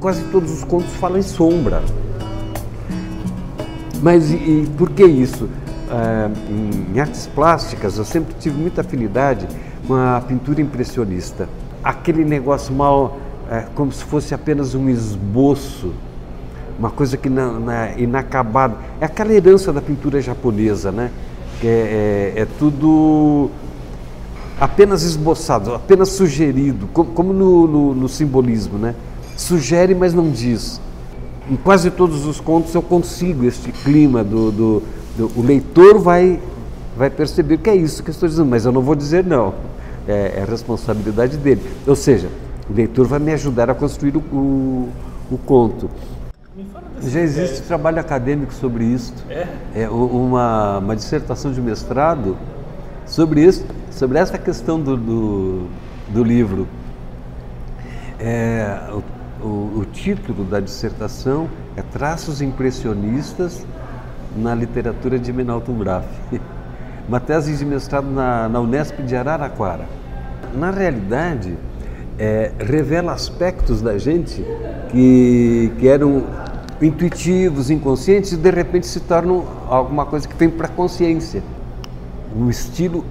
quase todos os contos falam em sombra. Mas e por que isso? Em artes plásticas eu sempre tive muita afinidade com a pintura impressionista. Aquele negócio mal, como se fosse apenas um esboço, uma coisa que não é inacabada. É aquela herança da pintura japonesa, né? Que é tudo apenas esboçado, apenas sugerido, como no simbolismo, né? Sugere, mas não diz. Em quase todos os contos eu consigo este clima o leitor vai perceber que é isso que eu estou dizendo, mas eu não vou dizer não. É a responsabilidade dele. Ou seja, o leitor vai me ajudar a construir o conto. Já existe trabalho acadêmico sobre isso. Uma dissertação de mestrado sobre isso, sobre essa questão do livro. O título da dissertação é Traços Impressionistas na Literatura de Menalton Graf. Uma tese de mestrado na Unesp de Araraquara. Na realidade, revela aspectos da gente que eram intuitivos, inconscientes, e de repente se tornam alguma coisa que vem para a consciência. O estilo,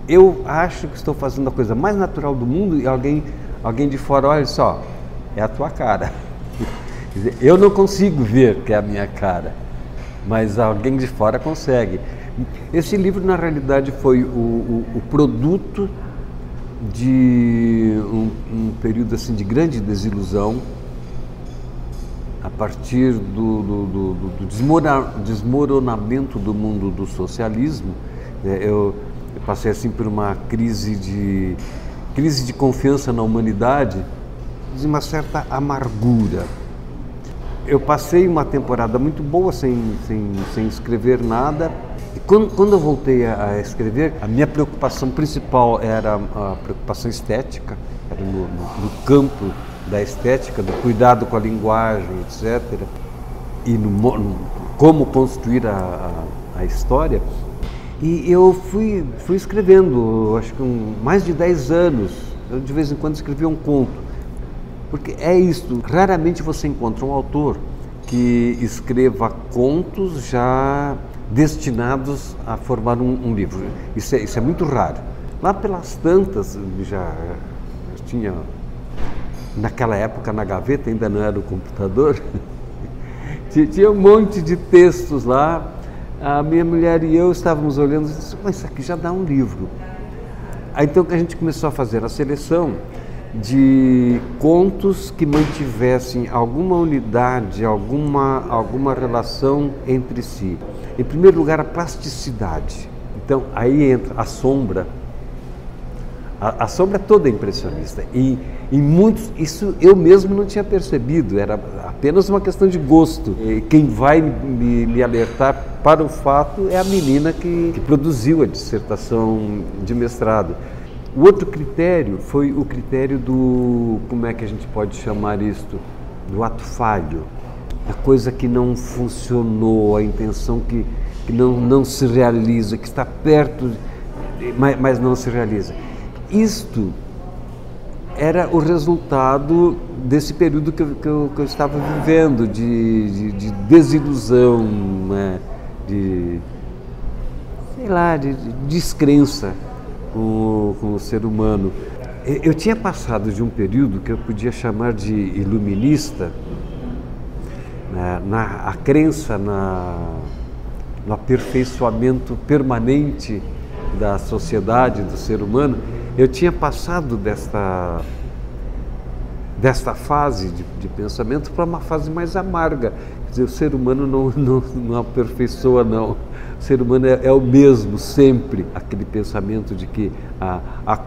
eu acho que estou fazendo a coisa mais natural do mundo e alguém de fora, olha só, é a tua cara. Quer dizer, eu não consigo ver que é a minha cara, mas alguém de fora consegue. Esse livro, na realidade, foi o produto de um período assim, de grande desilusão, a partir do desmoronamento do mundo do socialismo. Eu passei assim por uma crise de confiança na humanidade, de uma certa amargura. Eu passei uma temporada muito boa sem escrever nada. E quando eu voltei a escrever, a minha preocupação principal era a preocupação estética, era no campo da estética, do cuidado com a linguagem, etc. E como construir a história. E eu fui escrevendo, acho que mais de 10 anos, eu de vez em quando escrevia um conto. Porque é isso, raramente você encontra um autor que escreva contos já destinados a formar um livro. Isso é muito raro. Lá pelas tantas, já tinha, naquela época na gaveta, ainda não era o computador, tinha um monte de textos lá. A minha mulher e eu estávamos olhando e disse, mas isso aqui já dá um livro. Aí então que a gente começou a fazer a seleção de contos que mantivessem alguma unidade, alguma relação entre si. Em primeiro lugar, a plasticidade. Então, aí entra a sombra. A sombra é toda impressionista. E em muitos, isso eu mesmo não tinha percebido, era apenas uma questão de gosto. E quem vai me alertar para o fato é a menina que produziu a dissertação de mestrado. O outro critério foi o critério como é que a gente pode chamar isto? Do ato falho. A coisa que não funcionou, a intenção que não se realiza, que está perto, mas não se realiza. Isto era o resultado desse período que eu estava vivendo, de desilusão, né? de descrença com o ser humano. Eu tinha passado de um período que eu podia chamar de iluminista, a crença no aperfeiçoamento permanente da sociedade, do ser humano. Eu tinha passado desta fase de pensamento para uma fase mais amarga. Quer dizer, o ser humano não aperfeiçoa, não. O ser humano é o mesmo sempre. Aquele pensamento de que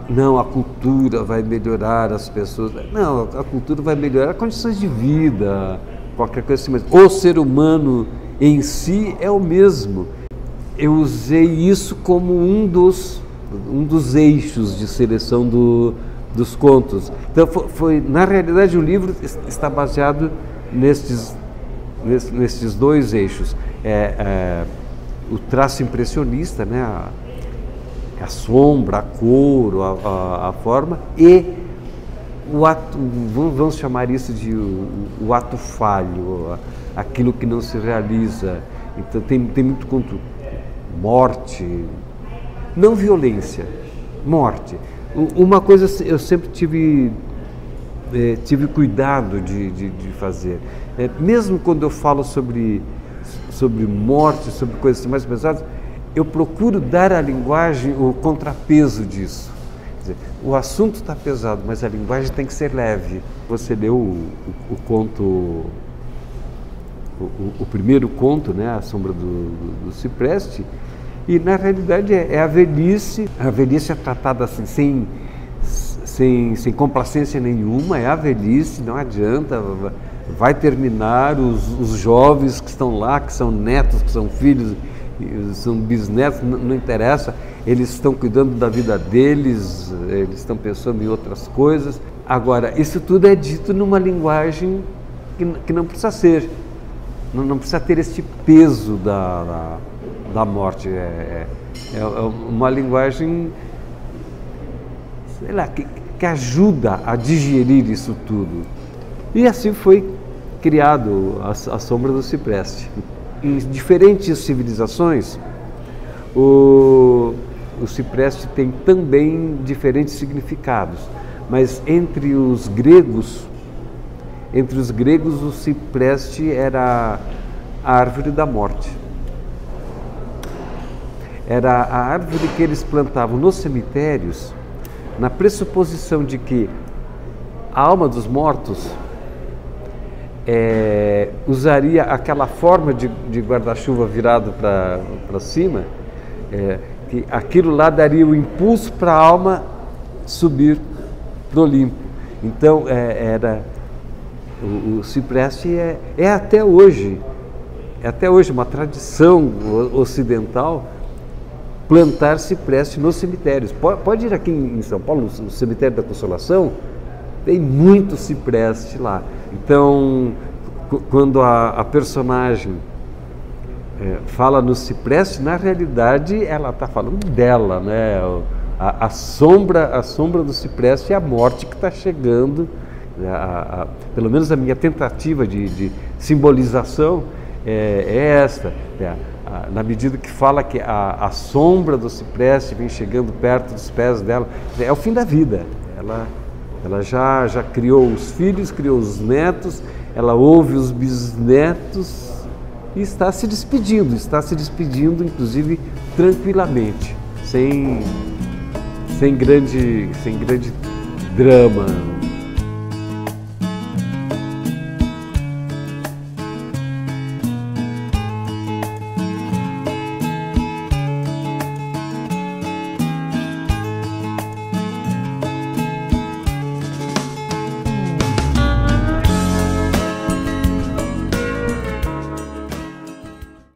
não, a cultura vai melhorar as pessoas. Não, a cultura vai melhorar as condições de vida, qualquer coisa assim. Mas o ser humano em si é o mesmo. Eu usei isso como um dos eixos de seleção dos contos. Então, na realidade, o livro está baseado nestes dois eixos. O traço impressionista, né? A sombra, a cor, a forma, e o ato, vamos chamar isso de o ato falho, aquilo que não se realiza. Então tem muito contra morte, não violência, morte. Uma coisa eu sempre tive cuidado de fazer, mesmo quando eu falo sobre morte, sobre coisas mais pesadas, eu procuro dar à linguagem o contrapeso disso. Quer dizer, o assunto está pesado, mas a linguagem tem que ser leve. Você leu o conto, o primeiro conto, né, A Sombra do Cipreste, e na realidade é a velhice. A velhice é tratada assim, sem complacência nenhuma, é a velhice, não adianta, vai terminar, os jovens que estão lá, que são netos, que são filhos, são bisnetos, não interessa, eles estão cuidando da vida deles, eles estão pensando em outras coisas. Agora, isso tudo é dito numa linguagem que não precisa ser, não precisa ter este peso da morte, é uma linguagem, sei lá, que ajuda a digerir isso tudo. E assim foi criado a Sombra do Cipreste. Em diferentes civilizações, o cipreste tem também diferentes significados, mas entre os gregos o cipreste era a árvore da morte. Era a árvore que eles plantavam nos cemitérios, na pressuposição de que a alma dos mortos usaria aquela forma de guarda-chuva virado para cima, que aquilo lá daria o impulso para a alma subir para o Olimpo. Então, o cipreste até hoje uma tradição ocidental plantar cipreste nos cemitérios. Pode ir aqui em São Paulo, no cemitério da Consolação, tem muito cipreste lá. Então, quando a personagem fala no cipreste, na realidade ela está falando dela, né? A sombra do cipreste é a morte que está chegando. Pelo menos a minha tentativa de simbolização é esta. Na medida que fala que a sombra do cipreste vem chegando perto dos pés dela, é o fim da vida. Ela já criou os filhos, criou os netos, ela ouve os bisnetos e está se despedindo, inclusive sem grande drama.